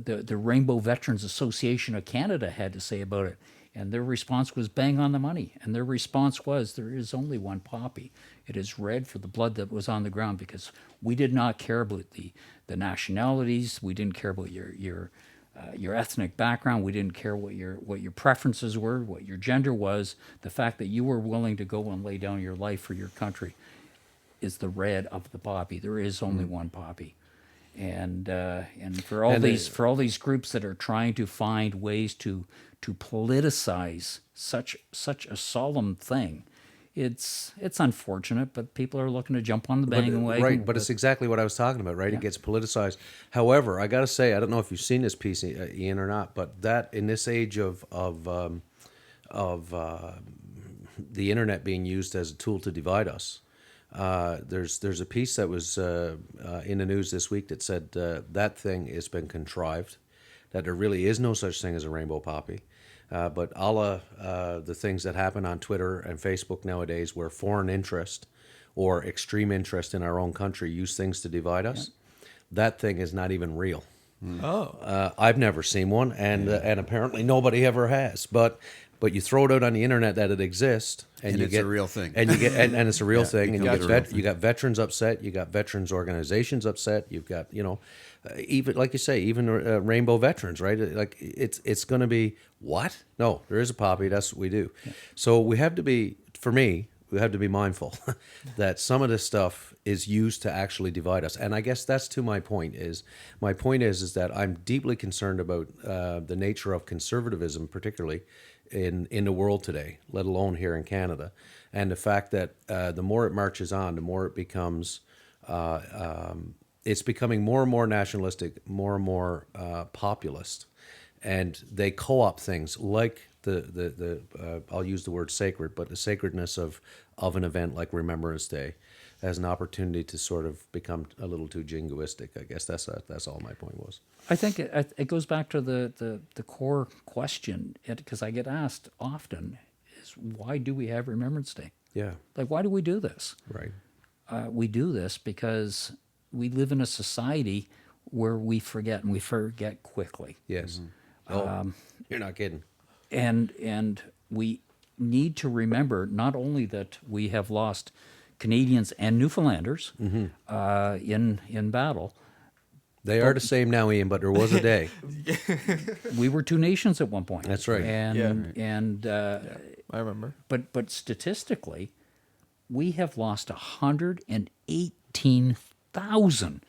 Rainbow Veterans Association of Canada had to say about it. And their response was bang on the money. And their response was, there is only one poppy. It is red for the blood that was on the ground, because we did not care about the nationalities. We didn't care about your ethnic background. We didn't care what your preferences were, what your gender was. The fact that you were willing to go and lay down your life for your country is the red of the poppy. There is only one poppy. And for all these groups that are trying to find ways to politicize such a solemn thing, it's unfortunate, but people are looking to jump on the bandwagon. Right, but it's exactly what I was talking about, right? It gets politicized. However, I got to say, I don't know if you've seen this piece, Ian, or not, but that in this age of the internet being used as a tool to divide us, there's a piece that was in the news this week that said that thing has been contrived, that there really is no such thing as a rainbow poppy. But a la the things that happen on Twitter and Facebook nowadays, where foreign interest or extreme interest in our own country use things to divide us, that thing is not even real. Oh. I've never seen one, and apparently nobody ever has. But you throw it out on the internet that it exists, and you it's get a real thing. and you get and it's a real thing, and becomes you got veterans upset, you got veterans organizations upset, you've got even like you say, even rainbow veterans, right? Like it's going to be what? No, there is a poppy. That's what we do. Yeah. So we have to be, for me, we have to be mindful that some of this stuff is used to actually divide us. And I guess that's to my point is that I'm deeply concerned about the nature of conservatism, particularly in the world today, let alone here in Canada. And the fact that the more it marches on, the more it becomes, it's becoming more and more nationalistic, more and more populist. And they co-opt things like the I'll use the word sacred, but the sacredness of an event like Remembrance Day as an opportunity to sort of become a little too jingoistic. I guess that's all my point was. I think it goes back to the core question, because I get asked often, is why do we have Remembrance Day? Yeah. Like, why do we do this? Right. We do this because we live in a society where we forget, and we forget quickly. Yes. Oh, you're not kidding. And we need to remember not only that we have lost Canadians and Newfoundlanders in battle. They are the same now, Ian, but there was a day. We were two nations at one point. That's right. And I remember. But statistically, we have lost 118,000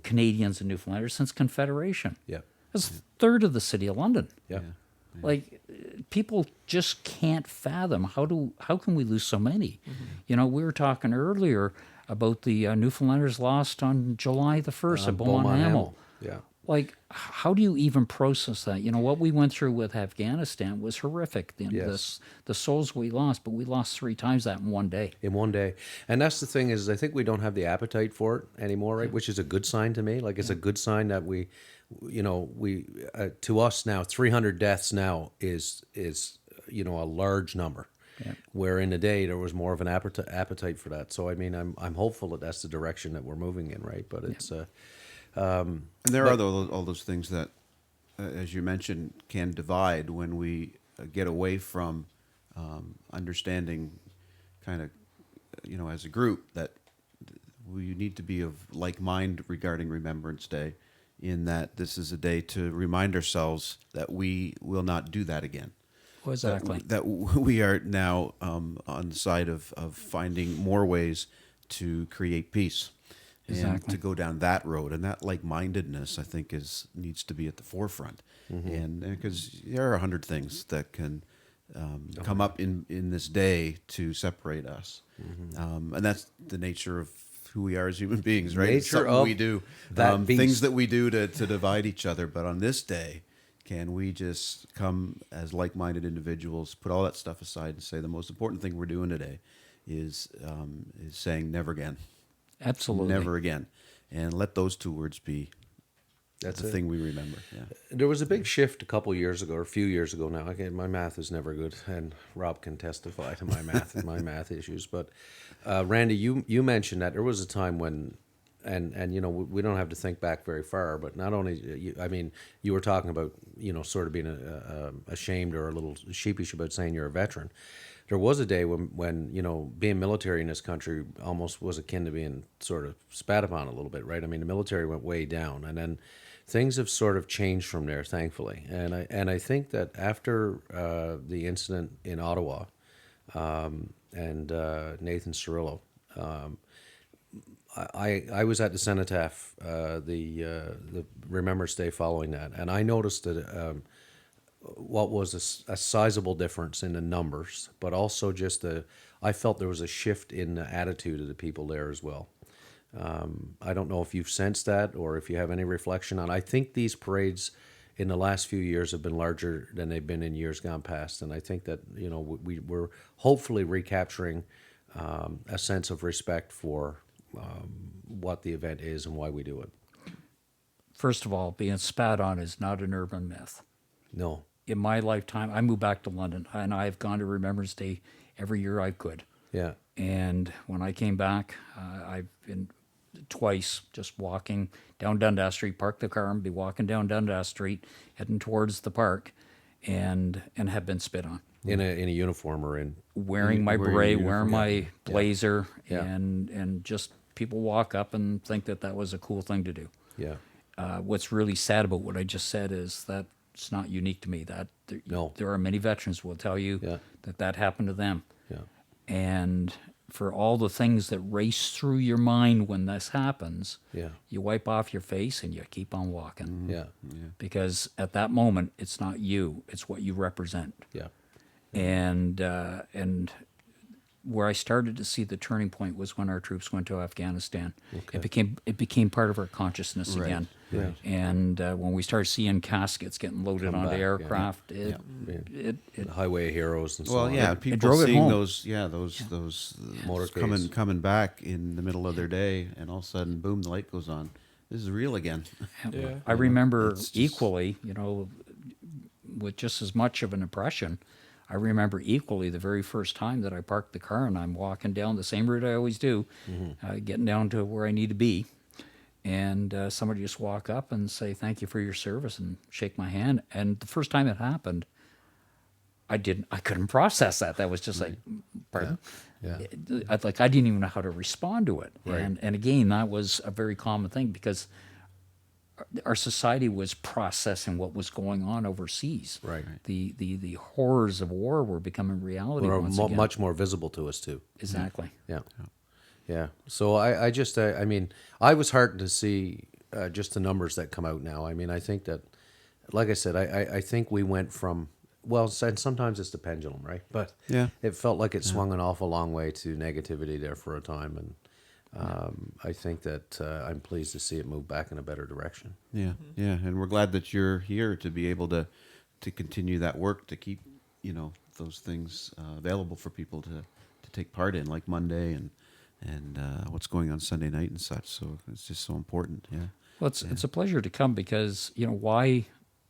Canadians and Newfoundlanders since Confederation. Yeah. That's a third of the city of London. Yeah. Like, people just can't fathom how can we lose so many? We were talking earlier about the Newfoundlanders lost on July the 1st at Beaumont Hamel. Yeah. Like, how do you even process that? What we went through with Afghanistan was horrific. Yes. The souls we lost, but we lost 3 times that in one day. In one day. And that's the thing is, I think we don't have the appetite for it anymore, right? Which is a good sign to me. Like, it's a good sign that we to us now, 300 deaths now is a large number. Yeah. Where in the day there was more of an appetite for that. So I mean, I'm hopeful that that's the direction that we're moving in, right? But it's and there are all those things that, as you mentioned, can divide when we get away from understanding, kind of, as a group, that we need to be of like mind regarding Remembrance Day, in that this is a day to remind ourselves that we will not do that again. Exactly. That we are now on the side of finding more ways to create peace. And to go down that road, and that like-mindedness, I think, needs to be at the forefront. And because there are 100 things that can come up in this day to separate us, and that's the nature of who we are as human beings, right? It's something we do, things that we do to divide each other. But on this day, can we just come as like-minded individuals, put all that stuff aside, and say the most important thing we're doing today is saying never again. Absolutely. Never again. And let those 2 words be the thing we remember. Yeah. There was a big shift a couple years ago, or a few years ago now. Again, my math is never good, and Rob can testify to my math issues. But Randy, you mentioned that there was a time when and you know, we don't have to think back very far, but not only I mean, you were talking about, you know, sort of being ashamed or a little sheepish about saying you're a veteran. There was a day when you know, being military in this country almost was akin to being sort of spat upon a little bit, right? I mean, the military went way down, and then things have sort of changed from there, thankfully. And I think that after the incident in Ottawa and Nathan Cirillo, I was at the Cenotaph, the Remembrance Day following that, and I noticed that what was a sizable difference in the numbers, but also just I felt there was a shift in the attitude of the people there as well. I don't know if you've sensed that or if you have any reflection on. I think these parades in the last few years have been larger than they've been in years gone past, and I think that, you know, we're hopefully recapturing a sense of respect for what the event is and why we do it. First of all, being spat on is not an urban myth. No. In my lifetime, I moved back to London, and I've gone to Remembrance Day every year I could. Yeah. And when I came back, I've been twice just walking down Dundas Street, park the car and be walking down Dundas Street, heading towards the park, and have been spit on. In a uniform or in Wearing my Wearing beret, your wearing my uniform, blazer, Yeah. and just people walk up and think that was a cool thing to do. yeah. What's really sad about what I just said is that it's not unique to me. That there are many veterans who will tell you Yeah. that happened to them. Yeah. And for all the things that race through your mind when this happens, Yeah. you wipe off your face and you keep on walking. Yeah. Because at that moment, it's not you; it's what you represent. Yeah. And where I started to see the turning point was when our troops went to Afghanistan. Okay. It became part of our consciousness Right, again. right. And when we started seeing caskets getting loaded Come onto back, yeah. aircraft, Yeah. it The Highway Heroes and so Well, on. yeah, It people drove it seeing home. those Motorcades. coming back in the middle of their day, and all of a sudden, boom, the light goes on. This is real again. Yeah. I remember it's just- equally, you know, with just as much of an impression, I remember equally the very first time that I parked the car and I'm walking down the same route I always do, getting down to where I need to be. And somebody just walk up and say, "Thank you for your service," and shake my hand. And the first time it happened, I couldn't process that. That was just like, pardon? Yeah. I didn't even know how to respond to it. Right. And again, that was a very common thing because our society was processing what was going on overseas. Right. The horrors of war were becoming reality Or once again. much more visible to us too. Exactly. Yeah. Yeah. So I just, I mean, I was heartened to see just the numbers that come out now. I mean, I think that, like I said, I think we went from, well, and sometimes it's the pendulum, right? But Yeah. it felt like it swung an awful long way to negativity there for a time. And I think that I'm pleased to see it move back in a better direction. Yeah, yeah, and we're glad that you're here to be able to continue that work, to keep, you know, those things available for people to take part in, like Monday and what's going on Sunday night and such. So it's just so important. Yeah. Well, it's a pleasure to come because, you know, why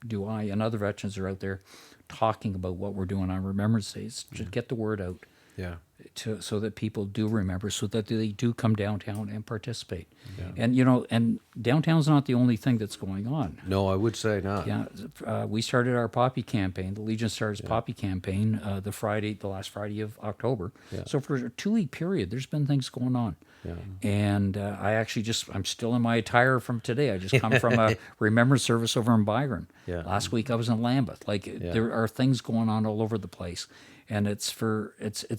do I and other veterans are out there talking about what we're doing on Remembrance Days to get the word out. Yeah. So that people do remember, so that they do come downtown and participate. And, you know, and downtown's not the only thing that's going on. No, I would say not. Yeah, we started our Poppy campaign. The Legion started its Poppy campaign the last Friday of October. Yeah. So for a 2-week period, there's been things going on. Yeah. And I'm still in my attire from today. I just come from a remembrance service over in Byron. Yeah. Last week I was in Lambeth. There are things going on all over the place. And it's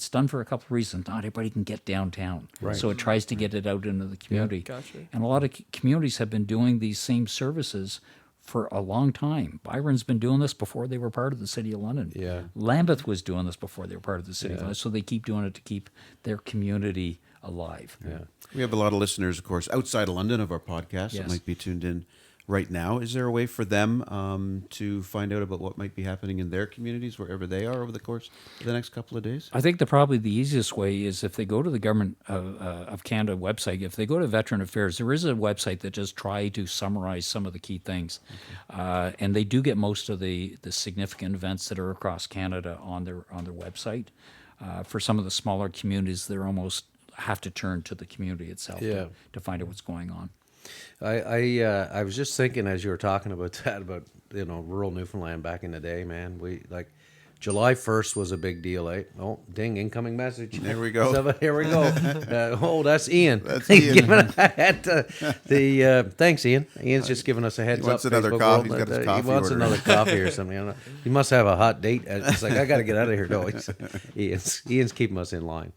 done for a couple of reasons. Not everybody can get downtown, Right. so it tries to get it out into the community. Gotcha. And a lot of communities have been doing these same services for a long time. Byron's been doing this before they were part of the City of London. Yeah. Lambeth was doing this before they were part of the City of London, so they keep doing it to keep their community alive. Yeah. We have a lot of listeners, of course, outside of London of our podcast that Yes. might be tuned in right now. Is there a way for them to find out about what might be happening in their communities, wherever they are, over the course of the next couple of days? I think probably the easiest way is if they go to the Government of Canada website. If they go to Veteran Affairs, there is a website that does try to summarize some of the key things, and they do get most of the significant events that are across Canada on their website. For some of the smaller communities, they're almost have to turn to the community itself Yeah. to find out what's going on. I was just thinking as you were talking about that, about rural Newfoundland back in the day, man. We like July 1st was a big deal, eh? Oh, ding, incoming message. There we go. So, here we go. That's Ian. That's Ian. Thanks, Ian. Ian's just giving us a heads wants up. another Facebook coffee. world, He's got his he coffee wants order. another coffee or something. I don't know. He must have a hot date. It's like, I got to get out of here. No, Ian's keeping us in line.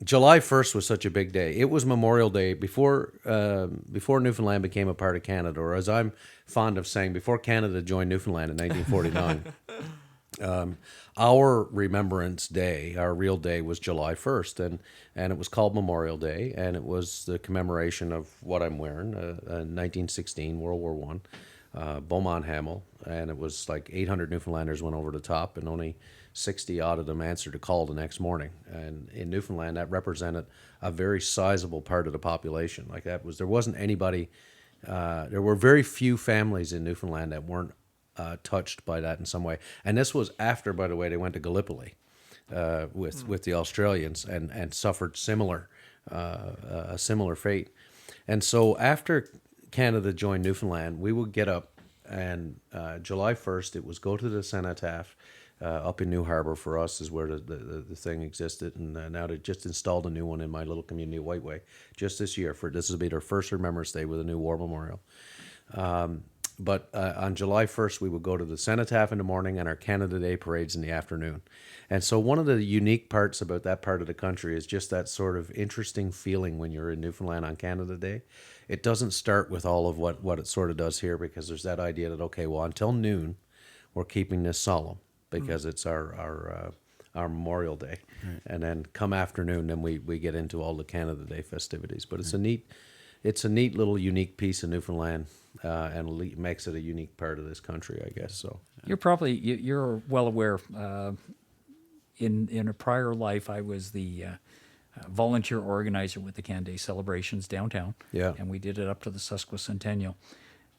July 1st was such a big day. It was Memorial Day before Newfoundland became a part of Canada, or as I'm fond of saying, before Canada joined Newfoundland in 1949. Our Remembrance Day, our real day, was July 1st, and it was called Memorial Day, and it was the commemoration of what I'm wearing, 1916, World War One, Beaumont Hamel, and it was like 800 Newfoundlanders went over the top, and only 60 odd of them answered a call the next morning. And in Newfoundland, that represented a very sizable part of the population. Like there wasn't anybody, there were very few families in Newfoundland that weren't touched by that in some way. And this was after, by the way, they went to Gallipoli with the Australians and suffered a similar fate. And so after Canada joined Newfoundland, we would get up, and July 1st, it was go to the cenotaph up in New Harbour. For us is where the thing existed, and now they just installed a new one in my little community of Whiteway just this year. This will be their first Remembrance Day with a new war memorial. But on July 1st, we would go to the cenotaph in the morning and our Canada Day parades in the afternoon. And so one of the unique parts about that part of the country is just that sort of interesting feeling when you're in Newfoundland on Canada Day. It doesn't start with all of what it sort of does here, because there's that idea that, okay, well, until noon, we're keeping this solemn because it's our Memorial Day. Right. And then come afternoon, then we get into all the Canada Day festivities. But it's a neat little unique piece of Newfoundland, and it makes it a unique part of this country, I guess. So You're well aware. In a prior life, I was the volunteer organizer with the Canada Day celebrations downtown. Yeah. And we did it up to the Sesquicentennial.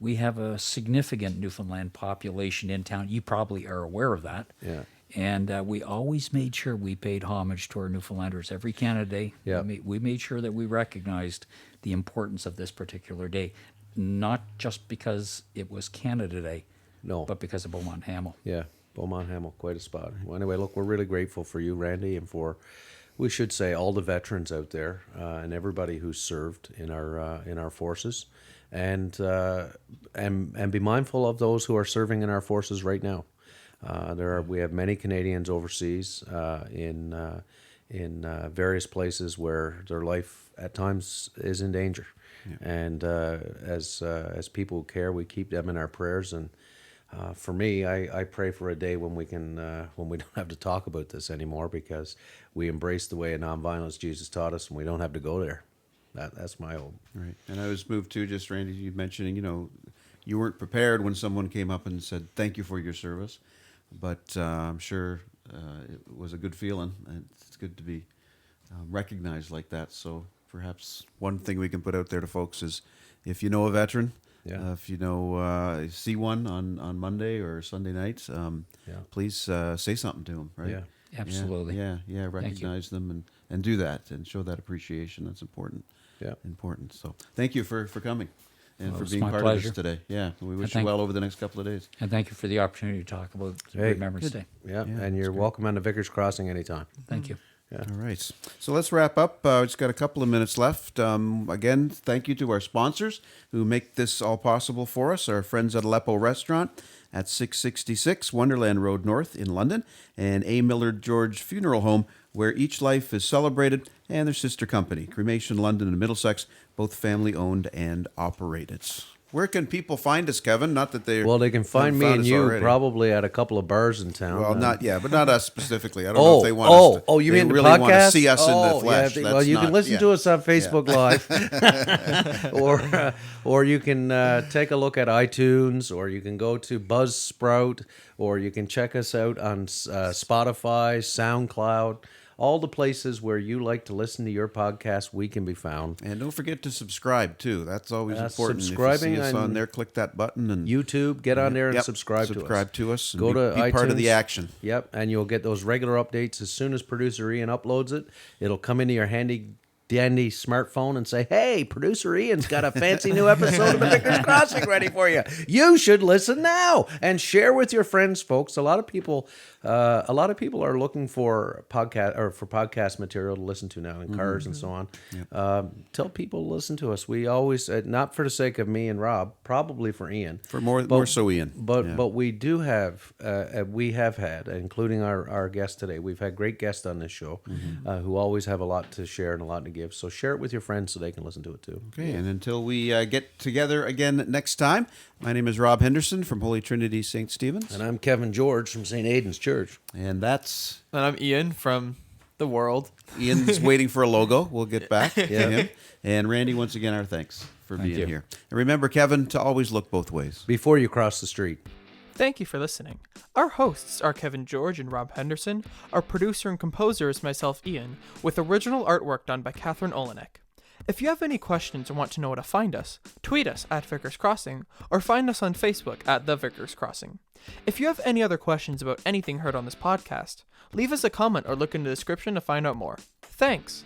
We have a significant Newfoundland population in town. You probably are aware of that. Yeah. And we always made sure we paid homage to our Newfoundlanders every Canada Day. Yeah. We made sure that we recognized the importance of this particular day, not just because it was Canada Day, No. but because of Beaumont Hamel. Yeah, Beaumont Hamel, quite a spot. Well, anyway, look, we're really grateful for you, Randy, and for, we should say, all the veterans out there and everybody who's served in our forces, and be mindful of those who are serving in our forces right now. We have many Canadians overseas in various places where their life at times is in danger. Yeah. And as people who care, we keep them in our prayers. And for me, I pray for a day when we don't have to talk about this anymore, because we embrace the way of nonviolence Jesus taught us, and we don't have to go there. That's my hope. Right. And I was moved too, just Randy, you mentioning, you weren't prepared when someone came up and said, thank you for your service. But I'm sure it was a good feeling, and it's good to be recognized like that. So perhaps one thing we can put out there to folks is, if you know a veteran, if you see one on Monday or Sunday nights, please say something to them, right? Yeah. Absolutely. Yeah, recognize them and do that and show that appreciation. That's important. Yeah. Important. So thank you for coming. And for it's being my part pleasure. of this today. Yeah, we wish you thank- well over the next couple of days. And thank you for the opportunity to talk about Hey, Remembrance Day. Yeah, and you're welcome on the Vickers Crossing anytime. Thank you. Yeah. All right. So let's wrap up. Just got a couple of minutes left. Again, thank you to our sponsors who make this all possible for us. Our friends at Aleppo Restaurant at 666 Wonderland Road North in London, and A. Millard George Funeral Home, where each life is celebrated, and their sister company, Cremation London and Middlesex, both family owned and operated. Where can people find us, Kevin? Not that they Well, they can find me found and us you already. probably at a couple of bars in town. Well, but not us specifically. I don't know if they want us to. You they mean the really podcast? want to see us in the flesh. Yeah, That's well, you not- can listen yeah. to us on Facebook Live, or you can take a look at iTunes, or you can go to Buzzsprout, or you can check us out on Spotify, SoundCloud. all the places where you like to listen to your podcast, we can be found. And don't forget to subscribe too. That's always important. Subscribing if you see us on on there, click that button and YouTube, get on there and Yep, subscribe to us. Subscribe to us. And Go to be part of the iTunes. action. Yep, and you'll get those regular updates as soon as producer Ian uploads it. It'll come into your handy dandy smartphone and say, "Hey, producer Ian's got a fancy new episode of the Vickers Crossing ready for you. You should listen now and share with your friends, folks." A lot of people are looking for podcast material to listen to now in cars and so on. Tell people to listen to us. We always, not for the sake of me and Rob, probably for Ian, For more so Ian. but we do have, we have had, including our guest today, we've had great guests on this show who always have a lot to share and a lot to give. So share it with your friends so they can listen to it too. Okay, and until we get together again next time, my name is Rob Henderson from Holy Trinity St. Stephen's. And I'm Kevin George from St. Aidan's Church. And that's... And I'm Ian from the world. Ian's waiting for a logo. We'll get back to him. And Randy, once again, our thanks for being you. here. And remember, Kevin, to always look both ways. Before you cross the street. Thank you for listening. Our hosts are Kevin George and Rob Henderson. Our producer and composer is myself, Ian, with original artwork done by Catherine Olenek. If you have any questions or want to know where to find us, tweet us at Vickers Crossing or find us on Facebook at The Vickers Crossing. If you have any other questions about anything heard on this podcast, leave us a comment or look in the description to find out more. Thanks!